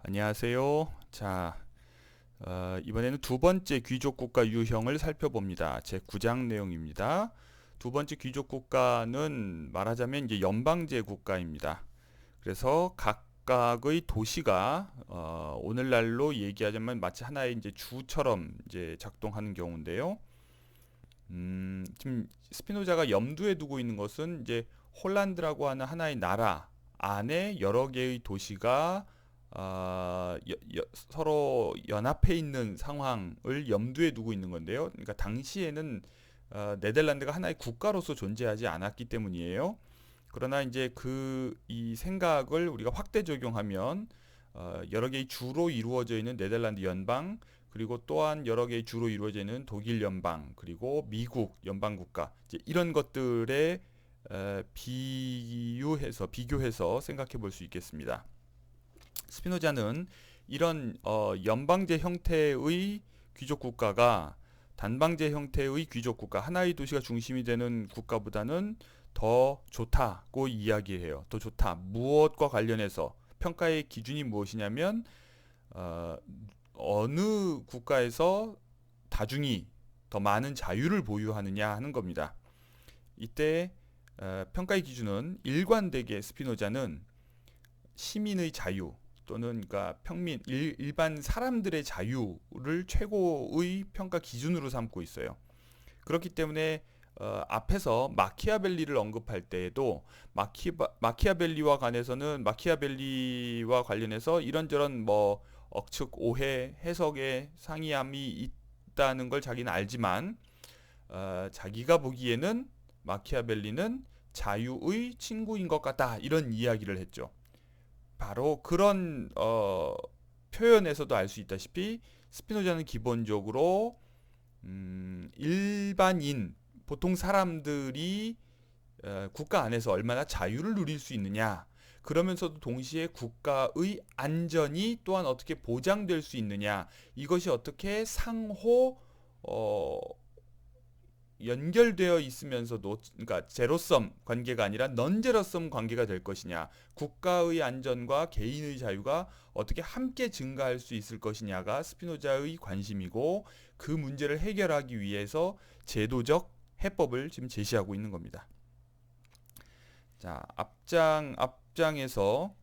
안녕하세요. 자, 이번에는 두 번째 귀족국가 유형을 살펴봅니다. 제 9장 내용입니다. 두 번째 귀족국가는 말하자면 이제 연방제 국가입니다. 그래서 각각의 도시가 오늘날로 얘기하자면 마치 하나의 이제 주처럼 이제 작동하는 경우인데요. 지금 스피노자가 염두에 두고 있는 것은 이제 홀란드라고 하는 하나의 나라 안에 여러 개의 도시가 서로 연합해 있는 상황을 염두에 두고 있는 건데요. 그러니까 당시에는 네덜란드가 하나의 국가로서 존재하지 않았기 때문이에요. 그러나 이제 이 생각을 우리가 확대 적용하면 여러 개의 주로 이루어져 있는 네덜란드 연방, 그리고 또한 여러 개의 주로 이루어져 있는 독일 연방, 그리고 미국 연방 국가, 이제 이런 것들에 비교해서 생각해 볼 수 있겠습니다. 스피노자는 이런 연방제 형태의 귀족 국가가 단방제 형태의 귀족 국가, 하나의 도시가 중심이 되는 국가보다는 더 좋다고 이야기해요. 더 좋다. 무엇과 관련해서 평가의 기준이 무엇이냐면 어, 어느 국가에서 다중이 더 많은 자유를 보유하느냐 하는 겁니다. 이때 평가의 기준은 일관되게 스피노자는 시민의 자유 또는 그러니까 일반 사람들의 자유를 최고의 평가 기준으로 삼고 있어요. 그렇기 때문에 앞에서 마키아벨리를 언급할 때에도 마키아벨리와 관련해서 이런저런 뭐 억측, 오해, 해석의 상이함이 있다는 걸 자기는 알지만 자기가 보기에는 마키아벨리는 자유의 친구인 것 같다 이런 이야기를 했죠. 바로 그런 표현에서도 알 수 있다시피 스피노자는 기본적으로 일반인 보통 사람들이 국가 안에서 얼마나 자유를 누릴 수 있느냐, 그러면서도 동시에 국가의 안전이 또한 어떻게 보장될 수 있느냐, 이것이 어떻게 상호 어, 연결되어 있으면서도, 그러니까 제로섬 관계가 아니라 넌제로섬 관계가 될 것이냐, 국가의 안전과 개인의 자유가 어떻게 함께 증가할 수 있을 것이냐가 스피노자의 관심이고, 그 문제를 해결하기 위해서 제도적 해법을 지금 제시하고 있는 겁니다. 자, 앞장에서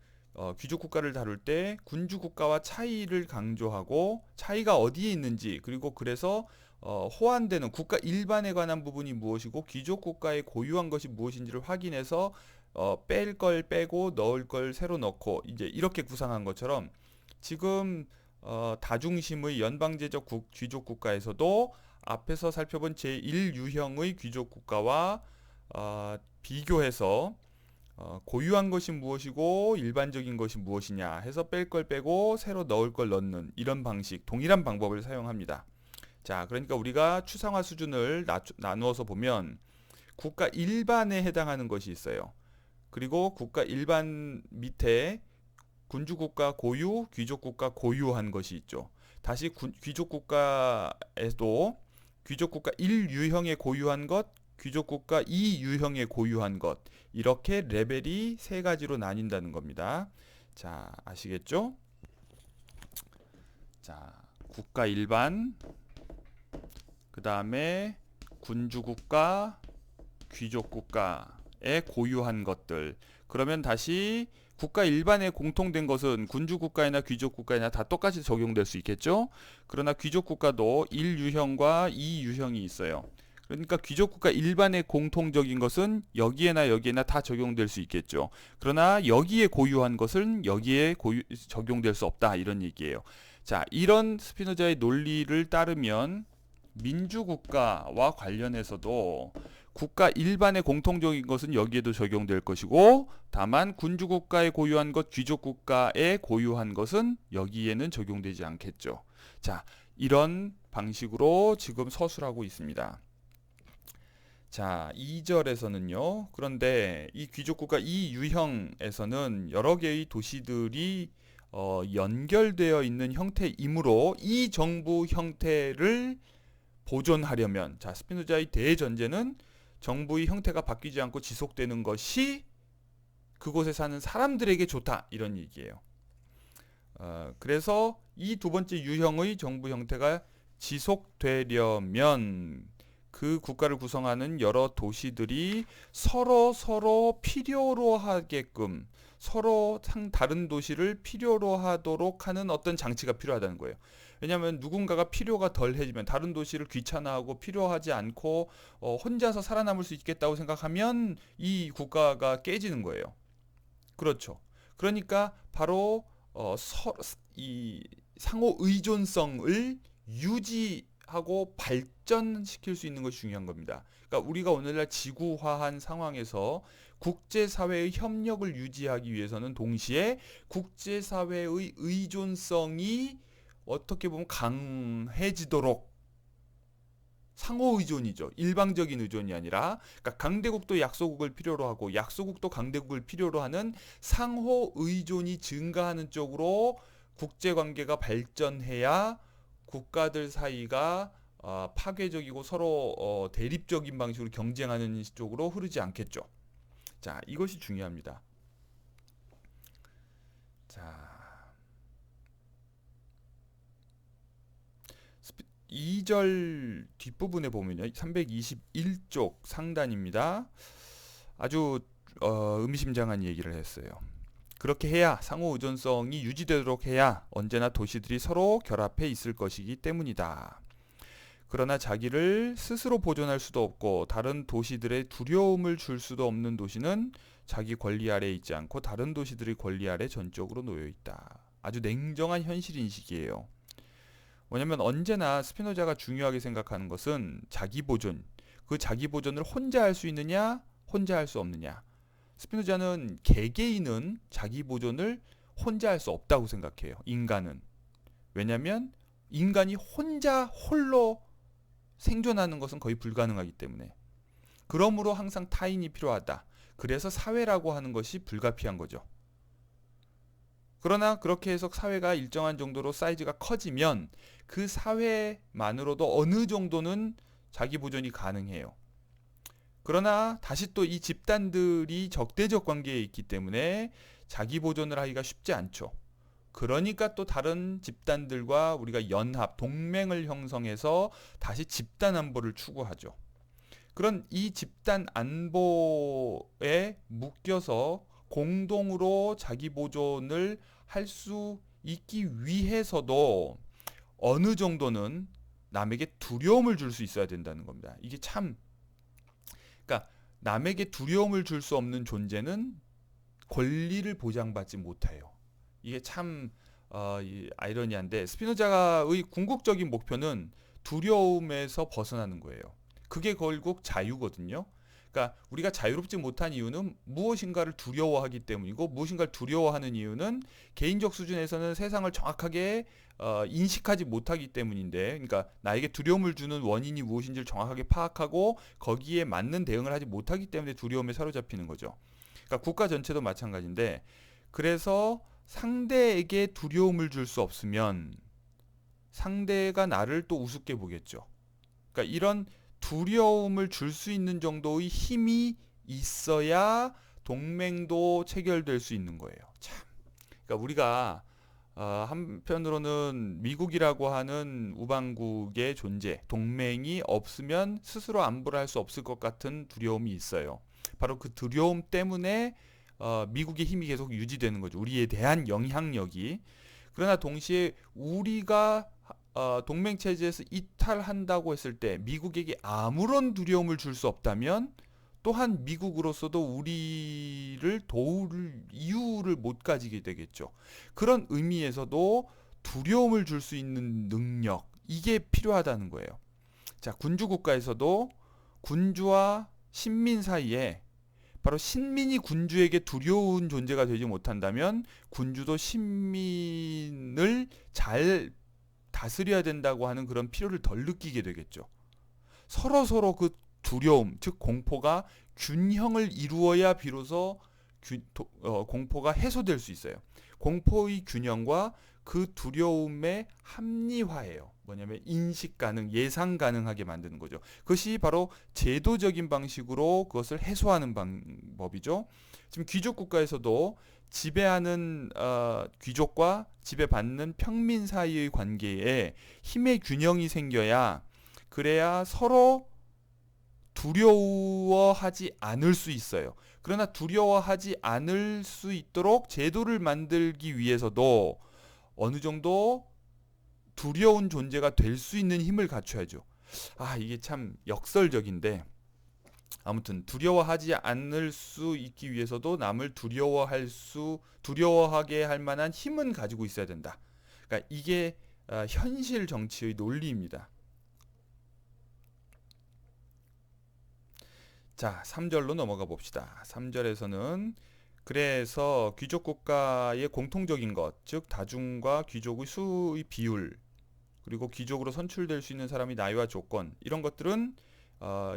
귀족 국가를 다룰 때 군주 국가와 차이를 강조하고, 차이가 어디에 있는지, 그리고 그래서 호환되는 국가 일반에 관한 부분이 무엇이고 귀족 국가의 고유한 것이 무엇인지를 확인해서 뺄 걸 빼고 넣을 걸 새로 넣고, 이제 이렇게 구상한 것처럼 지금 다중심의 연방제적 귀족 국가에서도 앞에서 살펴본 제1유형의 귀족 국가와 비교해서 고유한 것이 무엇이고 일반적인 것이 무엇이냐 해서 뺄 걸 빼고 새로 넣을 걸 넣는 이런 방식, 동일한 방법을 사용합니다. 자, 그러니까 우리가 추상화 수준을 나누어서 보면 국가 일반에 해당하는 것이 있어요. 그리고 국가 일반 밑에 군주국가 고유, 귀족국가 고유한 것이 있죠. 다시 귀족국가에도 귀족국가 1유형에 고유한 것, 귀족국가 2유형에 고유한 것, 이렇게 레벨이 세 가지로 나뉜다는 겁니다. 자, 아시겠죠? 자, 국가 일반, 그 다음에 군주국가, 귀족국가에 고유한 것들. 그러면 다시 국가 일반에 공통된 것은 군주국가이나 귀족국가이나 다 똑같이 적용될 수 있겠죠? 그러나 귀족국가도 1유형과 2유형이 있어요. 그러니까 귀족국가 일반에 공통적인 것은 여기에나 다 적용될 수 있겠죠. 그러나 여기에 고유한 것은 여기에 적용될 수 없다, 이런 얘기예요. 자, 이런 스피노자의 논리를 따르면 민주국가와 관련해서도 국가 일반의 공통적인 것은 여기에도 적용될 것이고, 다만 군주국가에 고유한 것, 귀족국가에 고유한 것은 여기에는 적용되지 않겠죠. 자, 이런 방식으로 지금 서술하고 있습니다. 자, 2절에서는요. 그런데 이 귀족국가 이 유형에서는 여러 개의 도시들이 연결되어 있는 형태이므로 이 정부 형태를 보존하려면, 자, 스피노자의 대전제는 정부의 형태가 바뀌지 않고 지속되는 것이 그곳에 사는 사람들에게 좋다, 이런 얘기예요. 그래서 이 두 번째 유형의 정부 형태가 지속되려면 그 국가를 구성하는 여러 도시들이 서로 필요로 하게끔 서로 다른 도시를 필요로 하도록 하는 어떤 장치가 필요하다는 거예요. 왜냐하면 누군가가 필요가 덜해지면 다른 도시를 귀찮아하고 필요하지 않고 혼자서 살아남을 수 있겠다고 생각하면 이 국가가 깨지는 거예요. 그렇죠. 그러니까 바로 이 상호 의존성을 유지하고 발전시킬 수 있는 것이 중요한 겁니다. 그러니까 우리가 오늘날 지구화한 상황에서 국제사회의 협력을 유지하기 위해서는 동시에 국제사회의 의존성이 어떻게 보면 강해지도록 상호 의존이죠. 일방적인 의존이 아니라 그러니까 강대국도 약소국을 필요로 하고 약소국도 강대국을 필요로 하는 상호 의존이 증가하는 쪽으로 국제관계가 발전해야 국가들 사이가 파괴적이고 서로 대립적인 방식으로 경쟁하는 쪽으로 흐르지 않겠죠. 자, 이것이 중요합니다. 자, 2절 뒷부분에 보면요. 321쪽 상단입니다. 아주 의미심장한 얘기를 했어요. 그렇게 해야 상호 의존성이 유지되도록 해야 언제나 도시들이 서로 결합해 있을 것이기 때문이다. 그러나 자기를 스스로 보존할 수도 없고 다른 도시들의 두려움을 줄 수도 없는 도시는 자기 권리 아래에 있지 않고 다른 도시들의 권리 아래 전적으로 놓여 있다. 아주 냉정한 현실 인식이에요. 뭐냐면 언제나 스피노자가 중요하게 생각하는 것은 자기 보존. 그 자기 보존을 혼자 할 수 있느냐, 혼자 할 수 없느냐. 스피노자는 개개인은 자기 보존을 혼자 할 수 없다고 생각해요. 인간은. 왜냐하면 인간이 혼자 홀로 생존하는 것은 거의 불가능하기 때문에. 그러므로 항상 타인이 필요하다. 그래서 사회라고 하는 것이 불가피한 거죠. 그러나 그렇게 해서 사회가 일정한 정도로 사이즈가 커지면 그 사회만으로도 어느 정도는 자기 보존이 가능해요. 그러나 다시 또 이 집단들이 적대적 관계에 있기 때문에 자기 보존을 하기가 쉽지 않죠. 그러니까 또 다른 집단들과 우리가 연합, 동맹을 형성해서 다시 집단 안보를 추구하죠. 그런 이 집단 안보에 묶여서 공동으로 자기 보존을 할 수 있기 위해서도 어느 정도는 남에게 두려움을 줄 수 있어야 된다는 겁니다. 이게 참, 그러니까 남에게 두려움을 줄 수 없는 존재는 권리를 보장받지 못해요. 이게 참 아이러니한데 스피노자의 궁극적인 목표는 두려움에서 벗어나는 거예요. 그게 결국 자유거든요. 그러니까 우리가 자유롭지 못한 이유는 무엇인가를 두려워하기 때문이고 무엇인가를 두려워하는 이유는 개인적 수준에서는 세상을 정확하게 인식하지 못하기 때문인데, 그러니까 나에게 두려움을 주는 원인이 무엇인지를 정확하게 파악하고 거기에 맞는 대응을 하지 못하기 때문에 두려움에 사로잡히는 거죠. 그러니까 국가 전체도 마찬가지인데, 그래서 상대에게 두려움을 줄 수 없으면 상대가 나를 또 우습게 보겠죠. 그러니까 이런 두려움을 줄 수 있는 정도의 힘이 있어야 동맹도 체결될 수 있는 거예요. 참. 그러니까 우리가 한편으로는 미국이라고 하는 우방국의 존재, 동맹이 없으면 스스로 안보를 할 수 없을 것 같은 두려움이 있어요. 바로 그 두려움 때문에 미국의 힘이 계속 유지되는 거죠. 우리에 대한 영향력이. 그러나 동시에 우리가 동맹 체제에서 이탈한다고 했을 때 미국에게 아무런 두려움을 줄 수 없다면 또한 미국으로서도 우리를 도울 이유를 못 가지게 되겠죠. 그런 의미에서도 두려움을 줄 수 있는 능력, 이게 필요하다는 거예요. 자, 군주 국가에서도 군주와 신민 사이에 바로 신민이 군주에게 두려운 존재가 되지 못한다면 군주도 신민을 잘 다스려야 된다고 하는 그런 필요를 덜 느끼게 되겠죠. 서로 그 두려움, 즉 공포가 균형을 이루어야 비로소 공포가 해소될 수 있어요. 공포의 균형과 그 두려움의 합리화예요. 뭐냐면 인식 가능, 예상 가능하게 만드는 거죠. 그것이 바로 제도적인 방식으로 그것을 해소하는 방법이죠. 지금 귀족 국가에서도 지배하는 귀족과 지배받는 평민 사이의 관계에 힘의 균형이 생겨야, 그래야 서로 두려워하지 않을 수 있어요. 그러나 두려워하지 않을 수 있도록 제도를 만들기 위해서도 어느 정도 두려운 존재가 될 수 있는 힘을 갖춰야죠. 이게 참 역설적인데, 아무튼 두려워하지 않을 수 있기 위해서도 남을 두려워하게 할 만한 힘은 가지고 있어야 된다. 그러니까 이게 현실 정치의 논리입니다. 자, 3절로 넘어가 봅시다. 3절에서는 그래서 귀족 국가의 공통적인 것, 즉 다중과 귀족의 수의 비율, 그리고 귀족으로 선출될 수 있는 사람이 나이와 조건, 이런 것들은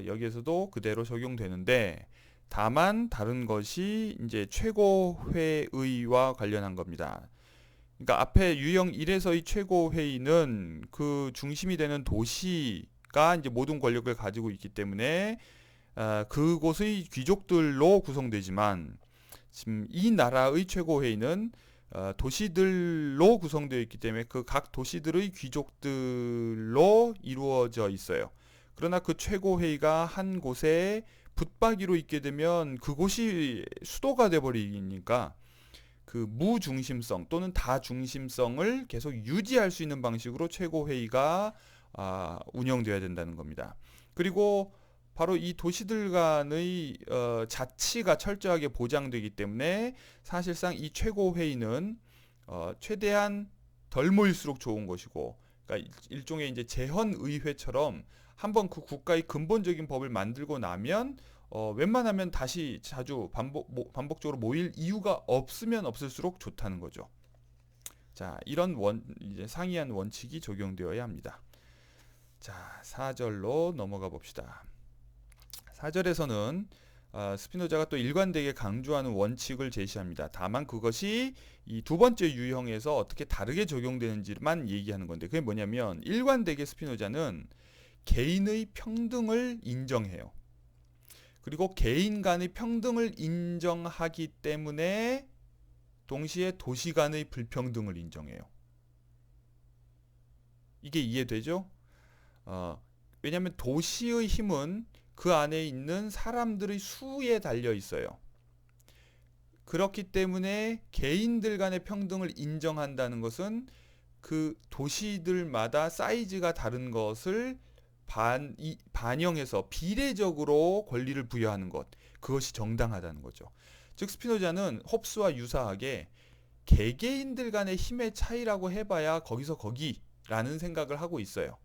여기에서도 그대로 적용되는데, 다만 다른 것이 이제 최고회의와 관련한 겁니다. 그러니까 앞에 유형 1에서의 최고회의는 그 중심이 되는 도시가 이제 모든 권력을 가지고 있기 때문에 그곳의 귀족들로 구성되지만, 지금 이 나라의 최고회의는 도시들로 구성되어 있기 때문에 그 각 도시들의 귀족들로 이루어져 있어요. 그러나 그 최고회의가 한 곳에 붙박이로 있게 되면 그곳이 수도가 돼버리니까 그 무중심성 또는 다중심성을 계속 유지할 수 있는 방식으로 최고회의가 운영되어야 된다는 겁니다. 그리고 바로 이 도시들 간의 자치가 철저하게 보장되기 때문에 사실상 이 최고회의는 최대한 덜 모일수록 좋은 것이고, 그러니까 일종의 이제 제헌의회처럼 한번 그 국가의 근본적인 법을 만들고 나면 웬만하면 다시 자주 반복적으로 모일 이유가 없으면 없을수록 좋다는 거죠. 자, 이런 이제 상이한 원칙이 적용되어야 합니다. 자, 4절로 넘어가 봅시다. 4절에서는 스피노자가 또 일관되게 강조하는 원칙을 제시합니다. 다만 그것이 이 두 번째 유형에서 어떻게 다르게 적용되는지만 얘기하는 건데, 그게 뭐냐면 일관되게 스피노자는 개인의 평등을 인정해요. 그리고 개인 간의 평등을 인정하기 때문에 동시에 도시 간의 불평등을 인정해요. 이게 이해되죠? 왜냐하면 도시의 힘은 그 안에 있는 사람들의 수에 달려 있어요. 그렇기 때문에 개인들 간의 평등을 인정한다는 것은 그 도시들마다 사이즈가 다른 것을 반영해서 비례적으로 권리를 부여하는 것, 그것이 정당하다는 거죠. 즉 스피노자는 홉스와 유사하게 개개인들 간의 힘의 차이라고 해봐야 거기서 거기라는 생각을 하고 있어요.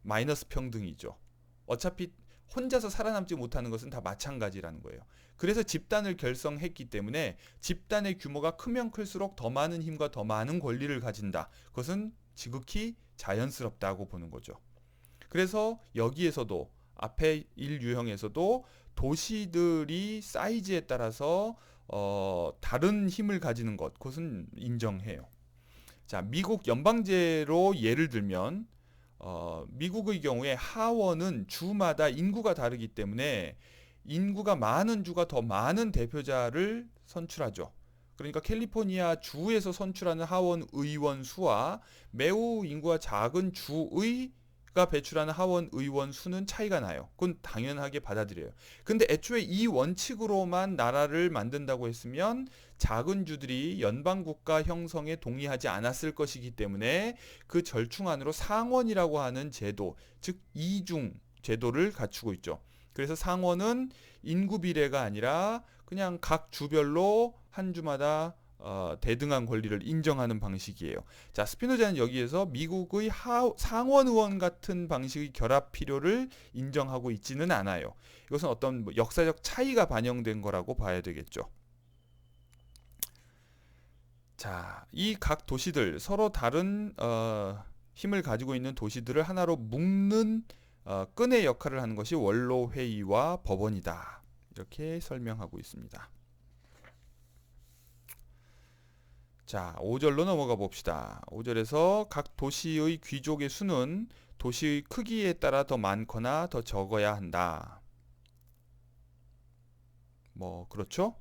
마이너스 평등이죠. 어차피 혼자서 살아남지 못하는 것은 다 마찬가지라는 거예요. 그래서 집단을 결성했기 때문에 집단의 규모가 크면 클수록 더 많은 힘과 더 많은 권리를 가진다. 그것은 지극히 자연스럽다고 보는 거죠. 그래서 여기에서도 앞에 1유형에서도 도시들이 사이즈에 따라서 다른 힘을 가지는 것, 그것은 인정해요. 자, 미국 연방제로 예를 들면 미국의 경우에 하원은 주마다 인구가 다르기 때문에 인구가 많은 주가 더 많은 대표자를 선출하죠. 그러니까 캘리포니아 주에서 선출하는 하원 의원 수와 매우 인구가 작은 주의가 배출하는 하원 의원 수는 차이가 나요. 그건 당연하게 받아들여요. 근데 애초에 이 원칙으로만 나라를 만든다고 했으면 작은 주들이 연방국가 형성에 동의하지 않았을 것이기 때문에 그 절충 안으로 상원이라고 하는 제도, 즉 이중 제도를 갖추고 있죠. 그래서 상원은 인구 비례가 아니라 그냥 각 주별로 한 주마다 대등한 권리를 인정하는 방식이에요. 자, 스피노자는 여기에서 미국의 상원 의원 같은 방식의 결합 필요를 인정하고 있지는 않아요. 이것은 어떤 역사적 차이가 반영된 거라고 봐야 되겠죠. 자, 이 각 도시들 서로 다른 힘을 가지고 있는 도시들을 하나로 묶는 끈의 역할을 하는 것이 원로회의와 법원이다. 이렇게 설명하고 있습니다. 자, 5절로 넘어가 봅시다. 5절에서 각 도시의 귀족의 수는 도시의 크기에 따라 더 많거나 더 적어야 한다. 뭐 그렇죠?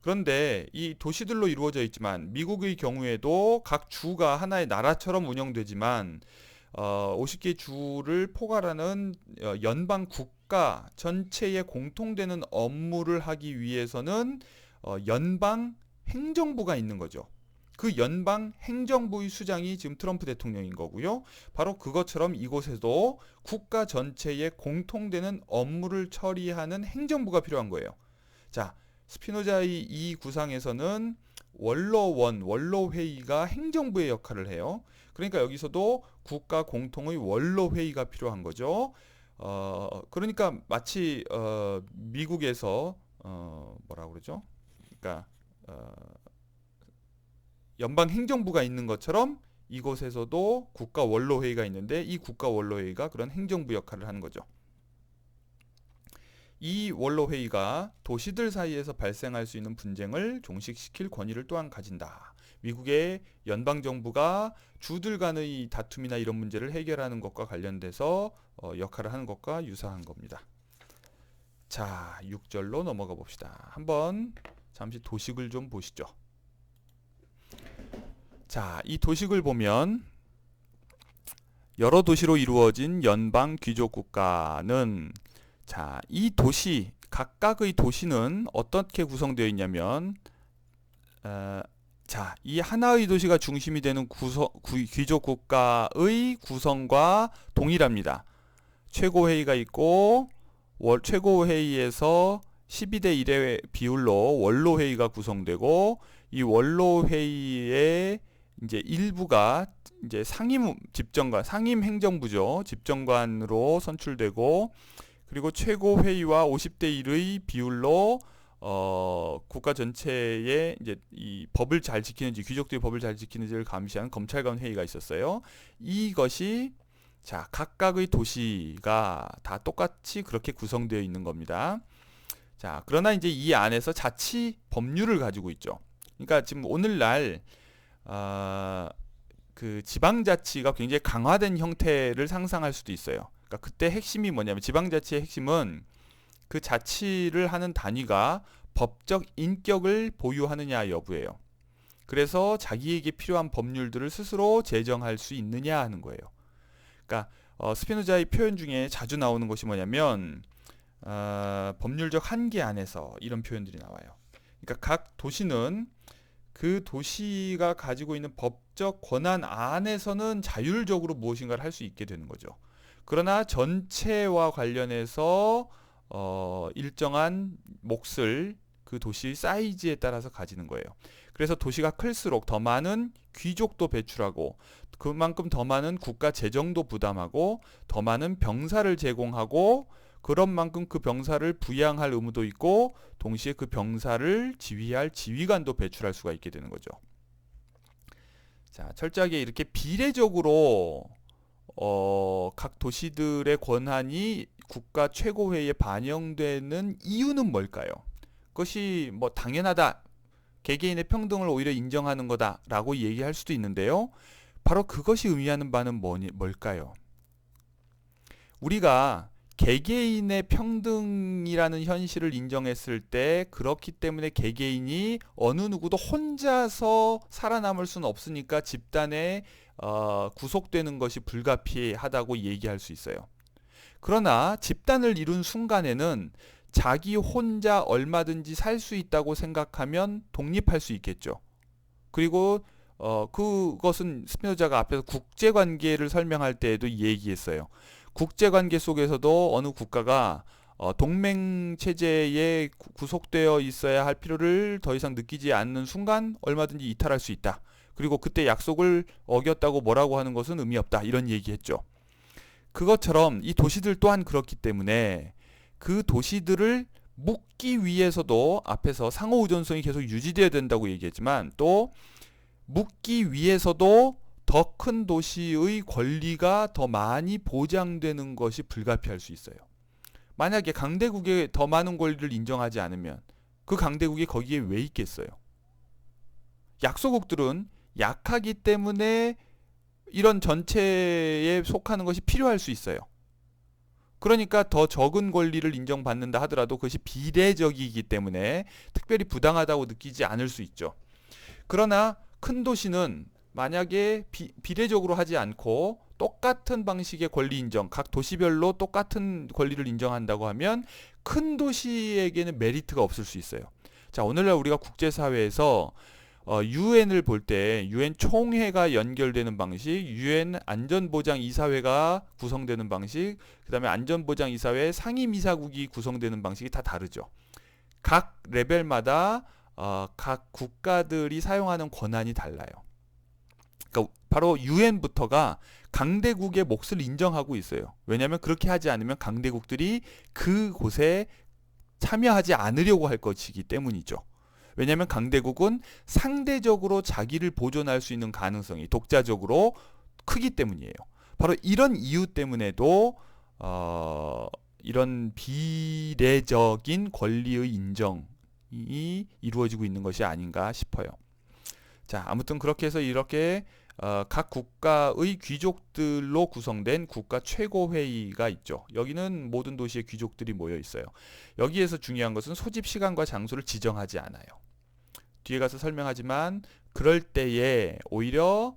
그런데 이 도시들로 이루어져 있지만 미국의 경우에도 각 주가 하나의 나라처럼 운영되지만 50개 주를 포괄하는 연방 국가 전체에 공통되는 업무를 하기 위해서는 연방 행정부가 있는 거죠. 그 연방 행정부의 수장이 지금 트럼프 대통령인 거고요. 바로 그것처럼 이곳에도 국가 전체에 공통되는 업무를 처리하는 행정부가 필요한 거예요. 자, 스피노자의 이 구상에서는 원로회의가 행정부의 역할을 해요. 그러니까 여기서도 국가 공통의 원로회의가 필요한 거죠. 그러니까 마치 미국에서 뭐라고 그러죠? 그러니까 연방 행정부가 있는 것처럼 이곳에서도 국가 원로회의가 있는데 이 국가 원로회의가 그런 행정부 역할을 하는 거죠. 이 원로회의가 도시들 사이에서 발생할 수 있는 분쟁을 종식시킬 권위를 또한 가진다. 미국의 연방정부가 주들 간의 다툼이나 이런 문제를 해결하는 것과 관련돼서 역할을 하는 것과 유사한 겁니다. 자, 6절로 넘어가 봅시다. 한번 잠시 도식을 좀 보시죠. 자, 이 도식을 보면 여러 도시로 이루어진 연방 귀족 국가는 자, 이 도시 각각의 도시는 어떻게 구성되어 있냐면 자, 이 하나의 도시가 중심이 되는 귀족 국가의 구성과 동일합니다. 최고회의가 있고 최고회의에서 12대 1의 비율로 원로회의가 구성되고 이 원로회의의 이제 일부가 이제 상임 집정관, 상임 행정부죠. 집정관으로 선출되고 그리고 최고회의와 50대 1의 비율로 국가 전체에 이제 이 법을 잘 지키는지 귀족들이 법을 잘 지키는지를 감시하는 검찰관 회의가 있었어요. 이것이 자 각각의 도시가 다 똑같이 그렇게 구성되어 있는 겁니다. 자 그러나 이제 이 안에서 자치 법률을 가지고 있죠. 그러니까 지금 오늘날 그 지방자치가 굉장히 강화된 형태를 상상할 수도 있어요. 그러니까 그때 핵심이 뭐냐면 지방자치의 핵심은 그 자치를 하는 단위가 법적 인격을 보유하느냐 여부예요. 그래서 자기에게 필요한 법률들을 스스로 제정할 수 있느냐 하는 거예요. 그러니까 스피노자의 표현 중에 자주 나오는 것이 뭐냐면 법률적 한계 안에서 이런 표현들이 나와요. 그러니까 각 도시는 그 도시가 가지고 있는 법적 권한 안에서는 자율적으로 무엇인가를 할 수 있게 되는 거죠. 그러나 전체와 관련해서 일정한 몫을 그 도시 사이즈에 따라서 가지는 거예요. 그래서 도시가 클수록 더 많은 귀족도 배출하고 그만큼 더 많은 국가 재정도 부담하고 더 많은 병사를 제공하고 그런 만큼 그 병사를 부양할 의무도 있고 동시에 그 병사를 지휘할 지휘관도 배출할 수가 있게 되는 거죠. 자, 철저하게 이렇게 비례적으로 각 도시들의 권한이 국가 최고회의에 반영되는 이유는 뭘까요? 그것이 뭐 당연하다, 개개인의 평등을 오히려 인정하는 거다라고 얘기할 수도 있는데요. 바로 그것이 의미하는 바는 뭘까요? 우리가 개개인의 평등이라는 현실을 인정했을 때 그렇기 때문에 개개인이 어느 누구도 혼자서 살아남을 수는 없으니까 집단에 구속되는 것이 불가피하다고 얘기할 수 있어요. 그러나 집단을 이룬 순간에는 자기 혼자 얼마든지 살 수 있다고 생각하면 독립할 수 있겠죠. 그리고 그것은 스피노자가 앞에서 국제관계를 설명할 때에도 얘기했어요. 국제관계 속에서도 어느 국가가 동맹체제에 구속되어 있어야 할 필요를 더 이상 느끼지 않는 순간 얼마든지 이탈할 수 있다. 그리고 그때 약속을 어겼다고 뭐라고 하는 것은 의미 없다. 이런 얘기했죠. 그것처럼 이 도시들 또한 그렇기 때문에 그 도시들을 묶기 위해서도 앞에서 상호의존성이 계속 유지되어야 된다고 얘기했지만 또 묶기 위해서도 더 큰 도시의 권리가 더 많이 보장되는 것이 불가피할 수 있어요. 만약에 강대국에 더 많은 권리를 인정하지 않으면 그 강대국이 거기에 왜 있겠어요? 약소국들은 약하기 때문에 이런 전체에 속하는 것이 필요할 수 있어요. 그러니까 더 적은 권리를 인정받는다 하더라도 그것이 비례적이기 때문에 특별히 부당하다고 느끼지 않을 수 있죠. 그러나 큰 도시는 만약에 비례적으로 하지 않고 똑같은 방식의 권리 인정, 각 도시별로 똑같은 권리를 인정한다고 하면 큰 도시에게는 메리트가 없을 수 있어요. 자, 오늘날 우리가 국제사회에서 유엔을 볼 때 유엔 총회가 연결되는 방식, 유엔 안전보장이사회가 구성되는 방식, 그 다음에 안전보장이사회 상임이사국이 구성되는 방식이 다 다르죠. 각 레벨마다 각 국가들이 사용하는 권한이 달라요. 그러니까 바로 유엔부터가 강대국의 몫을 인정하고 있어요. 왜냐하면 그렇게 하지 않으면 강대국들이 그곳에 참여하지 않으려고 할 것이기 때문이죠. 왜냐하면 강대국은 상대적으로 자기를 보존할 수 있는 가능성이 독자적으로 크기 때문이에요. 바로 이런 이유 때문에도 이런 비례적인 권리의 인정이 이루어지고 있는 것이 아닌가 싶어요. 자, 아무튼 그렇게 해서 이렇게 각 국가의 귀족들로 구성된 국가 최고회의가 있죠. 여기는 모든 도시의 귀족들이 모여 있어요. 여기에서 중요한 것은 소집 시간과 장소를 지정하지 않아요. 뒤에 가서 설명하지만 그럴 때에 오히려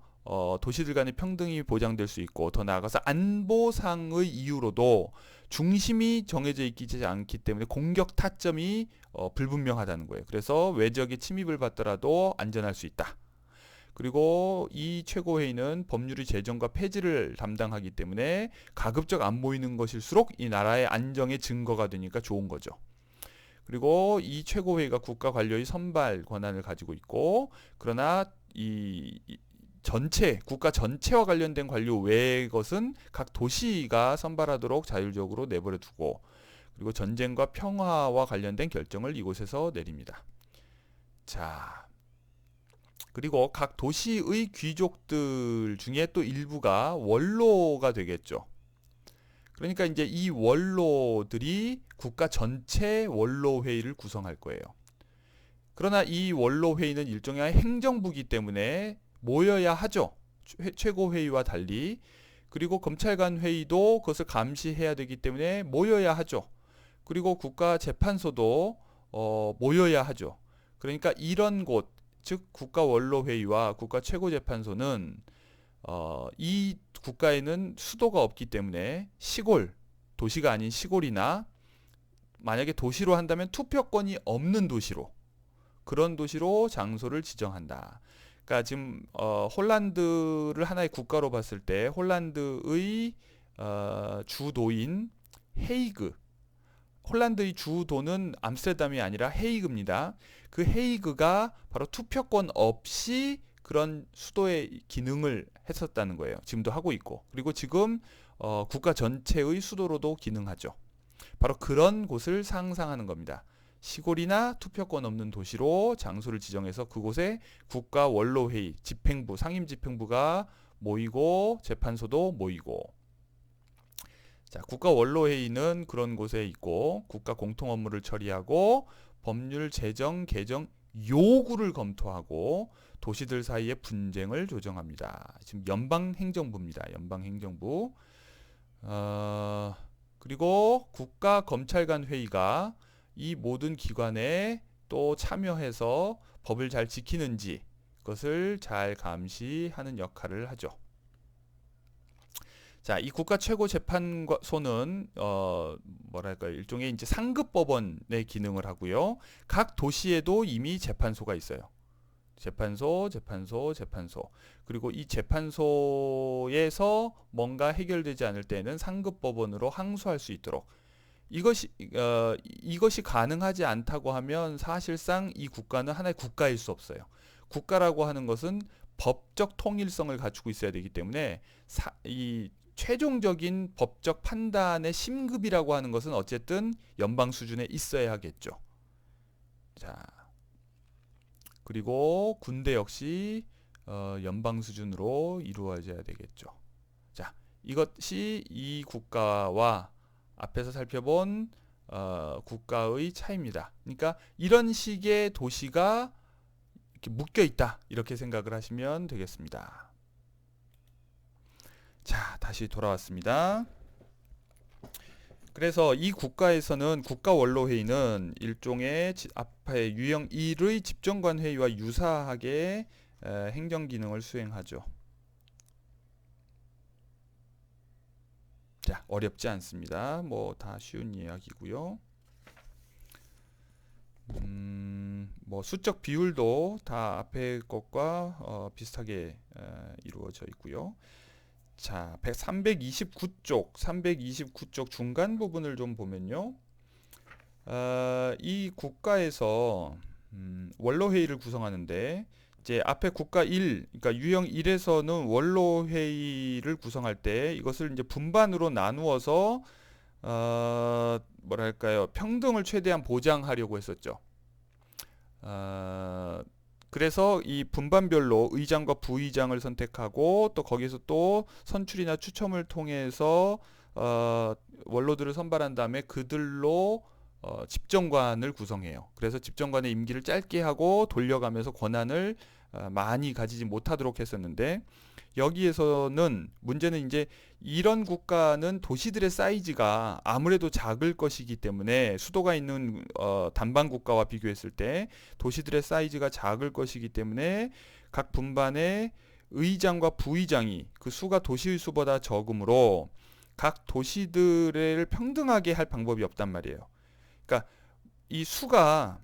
도시들 간의 평등이 보장될 수 있고 더 나아가서 안보상의 이유로도 중심이 정해져 있지 않기 때문에 공격 타점이 불분명하다는 거예요. 그래서 외적의 침입을 받더라도 안전할 수 있다. 그리고 이 최고회의는 법률의 제정과 폐지를 담당하기 때문에 가급적 안 모이는 것일수록 이 나라의 안정의 증거가 되니까 좋은 거죠. 그리고 이 최고회의가 국가 관료의 선발 권한을 가지고 있고, 그러나 이 전체 국가 전체와 관련된 관료 외의 것은 각 도시가 선발하도록 자율적으로 내버려 두고, 그리고 전쟁과 평화와 관련된 결정을 이곳에서 내립니다. 자, 그리고 각 도시의 귀족들 중에 또 일부가 원로가 되겠죠. 그러니까 이제 이 원로들이 국가 전체 원로회의를 구성할 거예요. 그러나 이 원로회의는 일종의 행정부이기 때문에 모여야 하죠. 최고회의와 달리. 그리고 검찰관 회의도 그것을 감시해야 되기 때문에 모여야 하죠. 그리고 국가재판소도 모여야 하죠. 그러니까 이런 곳, 즉 국가원로회의와 국가최고재판소는 이 국가에는 수도가 없기 때문에 시골, 도시가 아닌 시골이나 만약에 도시로 한다면 투표권이 없는 도시로, 그런 도시로 장소를 지정한다. 그러니까 지금 홀란드를 하나의 국가로 봤을 때 홀란드의 주도인 헤이그, 홀란드의 주도는 암스테르담이 아니라 헤이그입니다. 그 헤이그가 바로 투표권 없이 그런 수도의 기능을 했었다는 거예요. 지금도 하고 있고, 그리고 지금 국가 전체의 수도로도 기능하죠. 바로 그런 곳을 상상하는 겁니다. 시골이나 투표권 없는 도시로 장소를 지정해서 그곳에 국가 원로회의, 집행부, 상임집행부가 모이고 재판소도 모이고. 자, 국가 원로회의는 그런 곳에 있고 국가 공통 업무를 처리하고 법률 제정, 개정 요구를 검토하고 도시들 사이의 분쟁을 조정합니다. 지금 연방행정부입니다. 연방행정부. 그리고 국가검찰관 회의가 이 모든 기관에 또 참여해서 법을 잘 지키는지 그것을 잘 감시하는 역할을 하죠. 자, 이 국가 최고 재판소는 뭐랄까요, 일종의 이제 상급 법원의 기능을 하고요. 각 도시에도 이미 재판소가 있어요. 재판소. 그리고 이 재판소에서 뭔가 해결되지 않을 때는 상급 법원으로 항소할 수 있도록. 이것이 가능하지 않다고 하면 사실상 이 국가는 하나의 국가일 수 없어요. 국가라고 하는 것은 법적 통일성을 갖추고 있어야 되기 때문에 이 최종적인 법적 판단의 심급이라고 하는 것은 어쨌든 연방 수준에 있어야 하겠죠. 자, 그리고 군대 역시 연방 수준으로 이루어져야 되겠죠. 자, 이것이 이 국가와 앞에서 살펴본 국가의 차이입니다. 그러니까 이런 식의 도시가 이렇게 묶여 있다 이렇게 생각을 하시면 되겠습니다. 자, 다시 돌아왔습니다. 그래서 이 국가에서는 국가원로회의는 일종의 앞에 유형 1의 집정관 회의와 유사하게 행정기능을 수행하죠. 자, 어렵지 않습니다. 뭐 다 쉬운 이야기고요. 뭐 수적 비율도 다 앞에 것과 비슷하게 이루어져 있고요. 자, 329쪽 중간 부분을 좀 보면요. 이 국가에서 원로회의를 구성하는데 이제 앞에 국가 1, 그러니까 유형 1에서는 원로회의를 구성할 때 이것을 이제 분반으로 나누어서 뭐랄까요, 평등을 최대한 보장하려고 했었죠. 그래서 이 분반별로 의장과 부의장을 선택하고 또 거기서 또 선출이나 추첨을 통해서 원로들을 선발한 다음에 그들로 집정관을 구성해요. 그래서 집정관의 임기를 짧게 하고 돌려가면서 권한을 많이 가지지 못하도록 했었는데, 여기에서는 문제는 이제 이런 국가는 도시들의 사이즈가 아무래도 작을 것이기 때문에, 수도가 있는 단방 국가와 비교했을 때 도시들의 사이즈가 작을 것이기 때문에 각 분반의 의장과 부의장이 그 수가 도시의 수보다 적으므로 각 도시들을 평등하게 할 방법이 없단 말이에요. 그러니까 이 수가,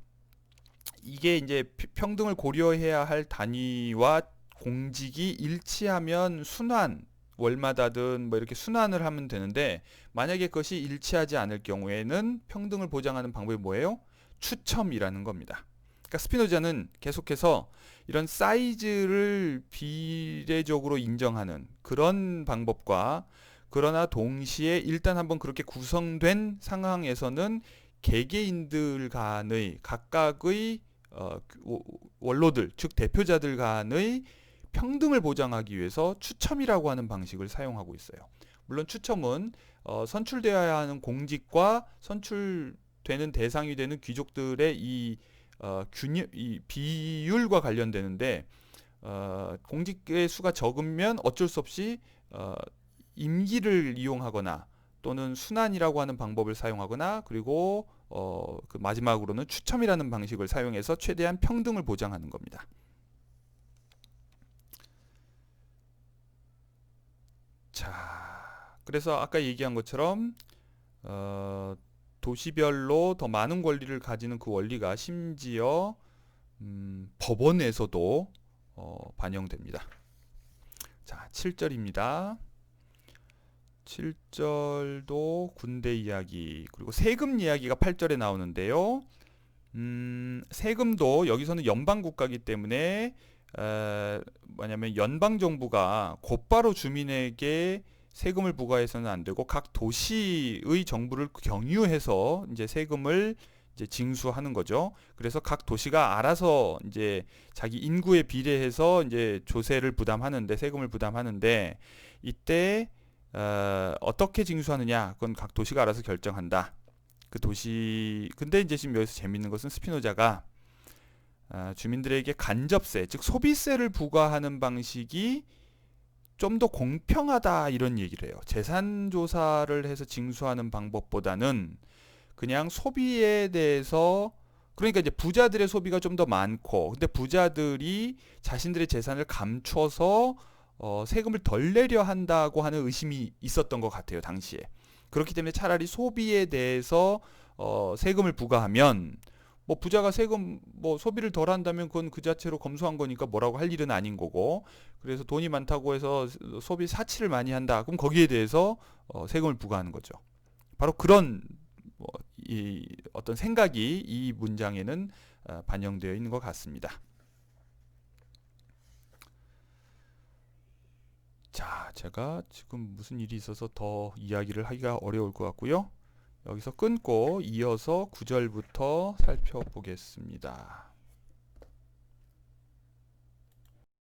이게 이제 평등을 고려해야 할 단위와 공직이 일치하면 순환, 월마다든 뭐 이렇게 순환을 하면 되는데, 만약에 그것이 일치하지 않을 경우에는 평등을 보장하는 방법이 뭐예요? 추첨이라는 겁니다. 그러니까 스피노자는 계속해서 이런 사이즈를 비례적으로 인정하는 그런 방법과, 그러나 동시에 일단 한번 그렇게 구성된 상황에서는 개개인들 간의 각각의 원로들, 즉 대표자들 간의 평등을 보장하기 위해서 추첨이라고 하는 방식을 사용하고 있어요. 물론 추첨은 선출되어야 하는 공직과 선출되는 대상이 되는 귀족들의 이 비율과 관련되는데, 공직의 수가 적으면 어쩔 수 없이 임기를 이용하거나 또는 순환이라고 하는 방법을 사용하거나, 그리고 그 마지막으로는 추첨이라는 방식을 사용해서 최대한 평등을 보장하는 겁니다. 자, 그래서 아까 얘기한 것처럼 도시별로 더 많은 권리를 가지는 그 원리가 심지어 법원에서도 반영됩니다. 자, 7절입니다. 7절도 군대 이야기, 그리고 세금 이야기가 8절에 나오는데요. 세금도 여기서는 연방국가이기 때문에 뭐냐면 연방정부가 곧바로 주민에게 세금을 부과해서는 안 되고, 각 도시의 정부를 경유해서 이제 세금을 이제 징수하는 거죠. 그래서 각 도시가 알아서 이제 자기 인구에 비례해서 이제 조세를 부담하는데, 세금을 부담하는데, 이때 어떻게 징수하느냐, 그건 각 도시가 알아서 결정한다. 그 도시, 근데 이제 지금 여기서 재밌는 것은 스피노자가 주민들에게 간접세, 즉 소비세를 부과하는 방식이 좀 더 공평하다 이런 얘기를 해요. 재산 조사를 해서 징수하는 방법보다는 그냥 소비에 대해서, 그러니까 이제 부자들의 소비가 좀 더 많고, 근데 부자들이 자신들의 재산을 감춰서 세금을 덜 내려 한다고 하는 의심이 있었던 것 같아요, 당시에. 그렇기 때문에 차라리 소비에 대해서 세금을 부과하면, 뭐 부자가 세금 뭐 소비를 덜 한다면 그건 그 자체로 검소한 거니까 뭐라고 할 일은 아닌 거고, 그래서 돈이 많다고 해서 소비 사치를 많이 한다, 그럼 거기에 대해서 세금을 부과하는 거죠. 바로 그런 이 어떤 생각이 이 문장에는 반영되어 있는 것 같습니다. 자, 제가 지금 무슨 일이 있어서 더 이야기를 하기가 어려울 것 같고요. 여기서 끊고 이어서 9절부터 살펴보겠습니다.